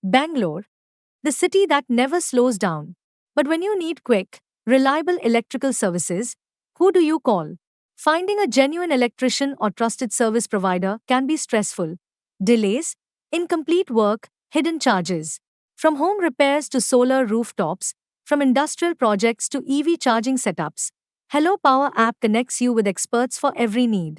Bangalore, the city that never slows down. But when you need quick, reliable electrical services, who do you call? Finding a genuine electrician or trusted service provider can be stressful. Delays, incomplete work, hidden charges. From home repairs to solar rooftops, from industrial projects to EV charging setups, Hello Power app connects you with experts for every need.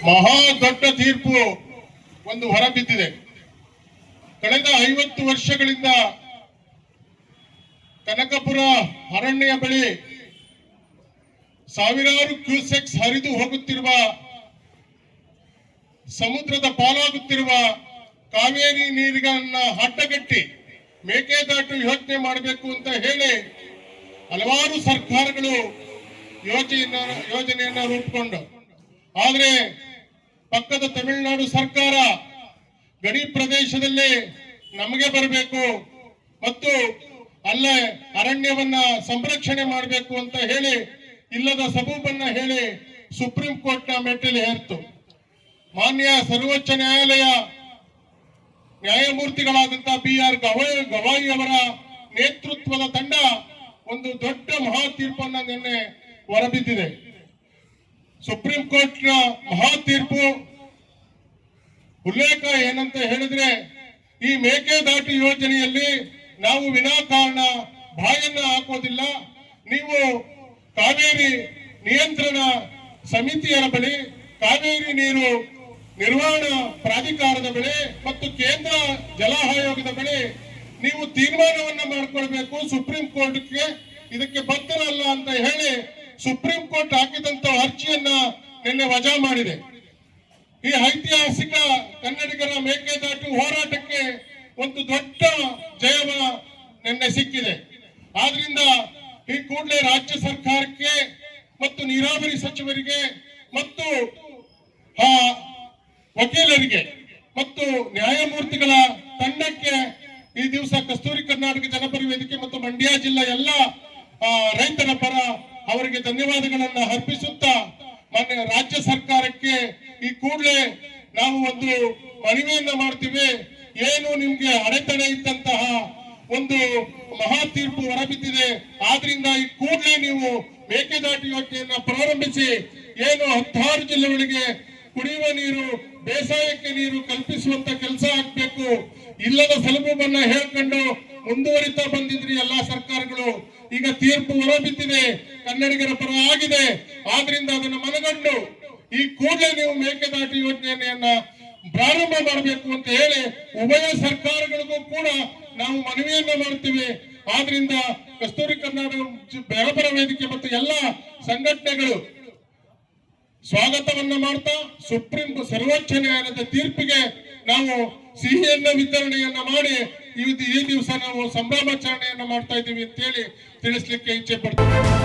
ಮಹಾ ದೊಡ್ಡ ತೀರ್ಪು ಒಂದು ಹೊರಬಿದ್ದಿದೆ. ಕಳೆದ 50 ವರ್ಷಗಳಿಂದ ಕನಕಪುರ ಅರಣ್ಯ ಬಳಿ ಸಾವಿರಾರು ಕ್ಯೂಸೆಕ್ಸ್ ಹರಿದು ಹೋಗುತ್ತಿರುವ ಸಮುದ್ರದ ಪಾಲಾಗುತ್ತಿರುವ ಕಾವೇರಿ ನೀರಿನ ಅಡ್ಡಗಟ್ಟಿ ಮೇಕೆದಾಟು ಯೋಜನೆ ಮಾಡಬೇಕು ಅಂತ ಹೇಳಿ ಹಲವಾರು ಸರ್ಕಾರಗಳು ಯೋಜನೆಯನ್ನ ರೂಪಿಸಿಕೊಂಡು, ಆದರೆ ಪಕ್ಕದ ತಮಿಳುನಾಡು ಸರ್ಕಾರ ಗಡಿ ಪ್ರದೇಶದಲ್ಲಿ ನಮಗೆ ಬರಬೇಕು ಮತ್ತು ಅಲ್ಲೇ ಅರಣ್ಯವನ್ನ ಸಂರಕ್ಷಣೆ ಮಾಡಬೇಕು ಅಂತ ಹೇಳಿ ಇಲ್ಲದ ಸಬೂಬನ್ನ ಹೇಳಿ ಸುಪ್ರೀಂ ಕೋರ್ಟ್ನ ಮೆಟ್ಟಿಲು ಏರ್ತು. ಮಾನ್ಯ ಸರ್ವೋಚ್ಚ ನ್ಯಾಯಾಲಯ ನ್ಯಾಯಮೂರ್ತಿಗಳಾದಂತಹ BR ಗವಾಯಿ ಅವರ ನೇತೃತ್ವದ ತಂಡ ಒಂದು ದೊಡ್ಡ ಮಹಾ ತೀರ್ಪನ್ನ ನಿನ್ನೆ ಹೊರಬಿದ್ದಿದೆ. ಸುಪ್ರೀಂ ಕೋರ್ಟ್ನ ಮಹಾ ತೀರ್ಪು ಉಲ್ಲೇಖ ಏನಂತ ಹೇಳಿದ್ರೆ, ಈ ಮೇಕೆದಾಟು ಯೋಜನೆಯಲ್ಲಿ ನಾವು ವಿನಾಕಾರಣ ಬಾಯನ್ನ ಹಾಕೋದಿಲ್ಲ. ನೀವು ಕಾವೇರಿ ನಿಯಂತ್ರಣ ಸಮಿತಿಯರ ಬಳಿ, ಕಾವೇರಿ ನೀರು ನಿರ್ವಹಣಾ ಪ್ರಾಧಿಕಾರದ ಬಳಿ ಮತ್ತು ಕೇಂದ್ರ ಜಲ ಆಯೋಗದ ಬಳಿ ನೀವು ತೀರ್ಮಾನವನ್ನ ಮಾಡಿಕೊಳ್ಬೇಕು. ಸುಪ್ರೀಂ ಕೋರ್ಟ್ಗೆ ಇದಕ್ಕೆ ಬದ್ಧರಲ್ಲ ಅಂತ ಹೇಳಿ ಸುಪ್ರೀಂ ಕೋರ್ಟ್ ಹಾಕಿದಂತ ಅರ್ಜಿಯನ್ನ ನಿನ್ನೆ ವಜಾ ಮಾಡಿದೆ. ಈ ಐತಿಹಾಸಿಕ ಕನ್ನಡಿಗರ ಮೇಕೆದಾಟು ಹೋರಾಟಕ್ಕೆ ಒಂದು ದೊಡ್ಡ ಜಯವ ನಿನ್ನೆ ಸಿಕ್ಕಿದೆ. ಆದ್ರಿಂದ ಈ ಕೂಡಲೇ ರಾಜ್ಯ ಸರ್ಕಾರಕ್ಕೆ ಮತ್ತು ನೀರಾವರಿ ಸಚಿವರಿಗೆ ಮತ್ತು ವಕೀಲರಿಗೆ ಮತ್ತು ನ್ಯಾಯಮೂರ್ತಿಗಳ ತಂಡಕ್ಕೆ ಈ ದಿವಸ ಕಸ್ತೂರಿ ಕರ್ನಾಟಕ ಜನಪರ ವೇದಿಕೆ ಮತ್ತು ಮಂಡ್ಯ ಜಿಲ್ಲಾ ಎಲ್ಲ ರೈತರ ಪರ ಅವರಿಗೆ ಧನ್ಯವಾದಗಳನ್ನ ಅರ್ಪಿಸುತ್ತಾ, ಮಾನ್ಯ ರಾಜ್ಯ ಸರ್ಕಾರಕ್ಕೆ ಈ ಕೂಡಲೇ ನಾವು ಒಂದು ಮನವಿಯನ್ನ ಮಾಡ್ತೀವಿ. ಏನು ನಿಮ್ಗೆ ಅಡೆತಡೆ ಇದ್ದಂತಹ ಒಂದು ಮಹಾ ತೀರ್ಪು ಹೊರಬಿದ್ದಿದೆ, ಆದ್ರಿಂದ ಈ ಕೂಡಲೇ ನೀವು ಮೇಕೆದಾಟು ಯೋಜನೆಯನ್ನ ಪ್ರಾರಂಭಿಸಿ ಏನು 16 ಜಿಲ್ಲೆಗಳಿಗೆ ಕುಡಿಯುವ ನೀರು, ಬೇಸಾಯಕ್ಕೆ ನೀರು ಕಲ್ಪಿಸುವಂತ ಕೆಲಸ ಆಗ್ಬೇಕು. ಇಲ್ಲದ ಸಲಬನ್ನ ಹೇಳ್ಕೊಂಡು ಮುಂದುವರಿತಾ ಬಂದಿದ್ರಿ ಎಲ್ಲಾ ಸರ್ಕಾರಗಳು. ಈಗ ತೀರ್ಪು ಹೊರಬಿದ್ದಿದೆ, ಕನ್ನಡಿಗರ ಪರ ಆಗಿದೆ. ಆದ್ರಿಂದ ಅದನ್ನು ಮನಗಂಡು ಈ ಕೂಡಲೇ ನೀವು ಮೇಕೆದಾಟು ಯೋಜನೆಯನ್ನ ಪ್ರಾರಂಭ ಮಾಡಬೇಕು ಅಂತ ಹೇಳಿ ಉಭಯ ಸರ್ಕಾರಗಳಿಗೂ ಕೂಡ ನಾವು ಮನವಿಯನ್ನ ಮಾಡ್ತೀವಿ. ಆದ್ರಿಂದ ಕಸ್ತೂರಿ ಕರ್ನಾಟಕ ಜನಪರ ವೇದಿಕೆ ಮತ್ತು ಎಲ್ಲ ಸಂಘಟನೆಗಳು ಸ್ವಾಗತವನ್ನ ಮಾಡ್ತಾ, ಸರ್ವೋಚ್ಚ ನ್ಯಾಯಾಲಯದ ತೀರ್ಪಿಗೆ ನಾವು ಸಿಹಿಯನ್ನ ವಿತರಣೆಯನ್ನ ಮಾಡಿ ಈ ದಿವಸ ನಾವು ಸಂಭ್ರಮಾಚರಣೆಯನ್ನ ಮಾಡ್ತಾ ಇದ್ದೀವಿ ಅಂತ ಹೇಳಿ ತಿಳಿಸ್ಲಿಕ್ಕೆ ಇಚ್ಛೆ ಪಡ್ತೀವಿ.